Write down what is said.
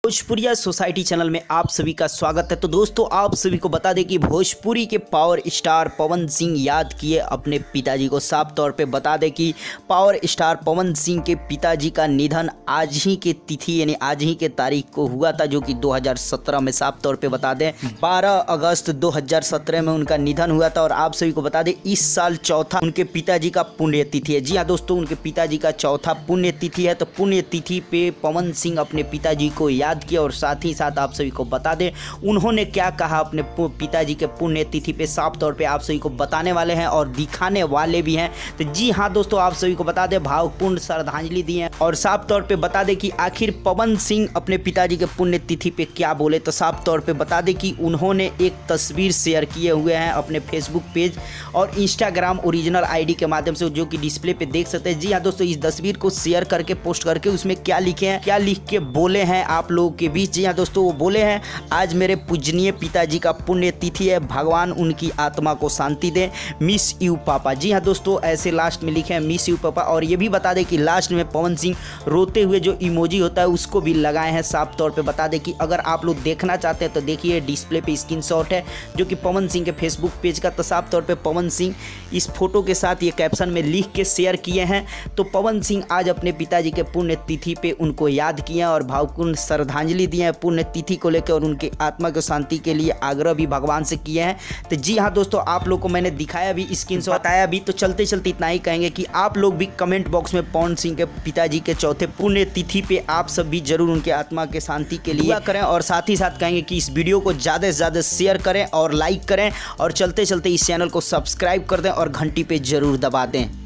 भोजपुरिया society channel में आप सभी का स्वागत है। तो दोस्तों, आप सभी को बता दें कि भोजपुरी के पावर स्टार पवन सिंह याद किए अपने पिताजी को। साफ तौर पे बता दें कि पावर स्टार पवन सिंह के पिताजी का निधन आज ही के तिथि यानी आज ही के तारीख को हुआ था, जो कि 2017 में साफ तौर पे बता दें 12 अगस्त 2017 में उनका निधन हुआ था। और आप सभी को बता दें इस साल चौथा उनके पिताजी का पुण्य तिथि है। जी हाँ दोस्तों, उनके पिताजी का चौथा पुण्य तिथि है। तो पुण्य तिथि पे पवन सिंह अपने पिताजी को याद किया और साथ ही साथ आप सभी को बता दें उन्होंने क्या कहा अपने पिताजी के पुण्य तिथि पे, साफ तौर पे आप सभी को बताने वाले हैं और दिखाने वाले भी हैं। तो जी हाँ दोस्तों, आप सभी को बता दें भावपूर्ण श्रद्धांजलि दी है और साफ तौर पे बता दें कि आखिर पवन सिंह अपने पिताजी के पुण्य तिथि पे क्या बोले। तो साफ तौर पे बता दें कि उन्होंने एक तस्वीर शेयर किए हुए हैं अपने फेसबुक पेज और इंस्टाग्राम ओरिजिनल आईडी के माध्यम से, जो कि डिस्प्ले पे देख सकते हैं। जी हाँ दोस्तों, इस तस्वीर को शेयर करके पोस्ट करके उसमें क्या लिखे हैं, क्या लिख के बोले हैं आप लोगों के बीच। जी हाँ दोस्तों, वो बोले हैं आज मेरे पूजनीय पिताजी का पुण्य तिथि है, भगवान उनकी आत्मा को शांति दें, मिस यू पापा। जी हाँ दोस्तों, ऐसे लास्ट में लिखे हैं मिस यू पापा। और ये भी बता दें कि लास्ट में पवन सिंह रोते हुए जो इमोजी होता है उसको भी लगाए हैं। साफ तौर पे बता दें कि अगर आप लोग देखना चाहते हैं तो देखिए डिस्प्ले पे स्क्रीनशॉट है जो कि पवन सिंह के फेसबुक पेज का। तो साफ तौर पे पवन सिंह इस फोटो के साथ ये कैप्शन में लिख के शेयर किए हैं। तो पवन सिंह आज अपने पिताजी के पुण्य तिथि पे उनको याद किए और भावपूर्ण श्रद्धांजलि दी है पुण्य तिथि को लेकर और उनके आत्मा की शांति के लिए आग्रह भी भगवान से किए हैं। तो जी हाँ दोस्तों, आप लोग को मैंने दिखाया भी, स्क्रीनशॉट बताया भी। तो चलते चलते इतना ही कहेंगे कि आप लोग भी कमेंट बॉक्स में पवन सिंह के पिताजी के चौथे पुण्य तिथि पे आप सब भी जरूर उनके आत्मा के शांति के लिए दुआ करें और साथ ही साथ कहेंगे कि इस वीडियो को ज़्यादा से ज़्यादा शेयर करें और लाइक करें और चलते चलते इस चैनल को सब्सक्राइब कर दें और घंटी पे जरूर दबा दें।